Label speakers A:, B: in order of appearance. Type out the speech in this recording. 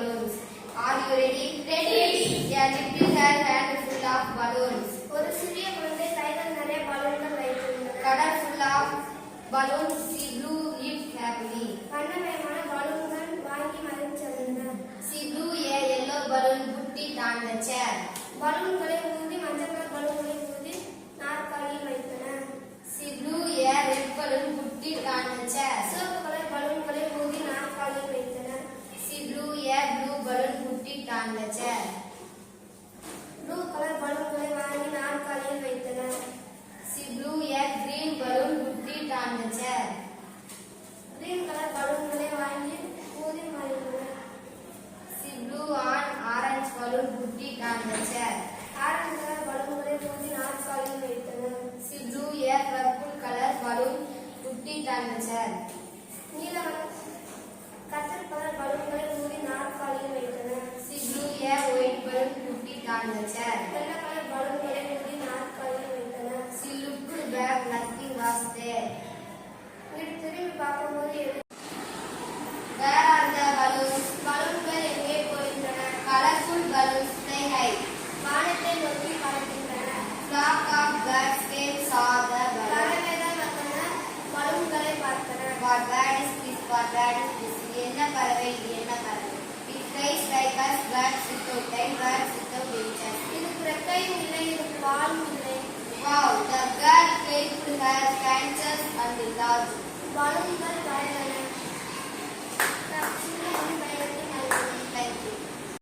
A: balloons. Are you ready? Ready. A little hand full of balloons.
B: ஒரு சிறிய குழந்தை கைகள் நிறைய பலூன்கள் வைத்திருந்தது.
A: Colorful of balloons. She blew it happily.
B: வண்ணமயமான பலூன்கள் வாங்கி மகிழ்ச்சியடைந்தார்.
A: She blew a yellow balloon, put it on the chair.
B: பலூன்களை ஊதி மஞ்சள் கலர் பலூன்களை ஊதி நாற்காலியில் வைத்தனர்.
A: She blew a red balloon, put it on the chair.
B: சிவப்பு கலர் பலூன்களை ஊதி நாற்காலியில் வைத்தனர்.
A: She blew a blue balloon, put it on the chair.
B: Blue colour பலூன்களை வாங்கி நாற்காலியில் வைத்தனர்.
A: She blew a green balloon, put it on the chair.
B: Green colour பலூன்களை வாங்கி ஊதி மகிழ்ந்தனர்.
A: She blew an orange balloon, put it on the chair.
B: Orange colour பலூன்களை ஊதி நாற்காலியில் வைத்தனர்.
A: She blew a purple color balloon, put it on the chair.
B: நீல கத்தரி கலர் பலூன்களை ஊதி நாற்காலியில் வைத்தனர்.
A: She blew a white balloon, put it on the chair.
B: வெள்ளை கலர் பலூன்களை ஊதி நாற்காலியில் வைத்தனர்.
A: She looked back, nothing was there.
B: இங்கிட்டு திரும்பி பார்க்கும்போது
A: Where are the balloons?
B: பலூன்கள் எங்கே போகின்றன?
A: Colorful balloons fly high.
B: வானத்தை நோக்கி பறக்கின்றன.
A: Flock of birds came, saw the balloon.
B: பறவைகள் வந்தன, பலூன்களை பார்த்தன.
A: What bird is this? What bird is this? இது என்ன பறவை? இது என்ன பறவை? It flies like us, birds without tail, birds without wings.
B: இதுக்கு ரெக்கையும் இல்லை, இதுக்கு வாலும் இல்லை.
A: Wow, the girl clapped her hands and laughed.
B: பலூன்கள் பறந்தன. சின்ன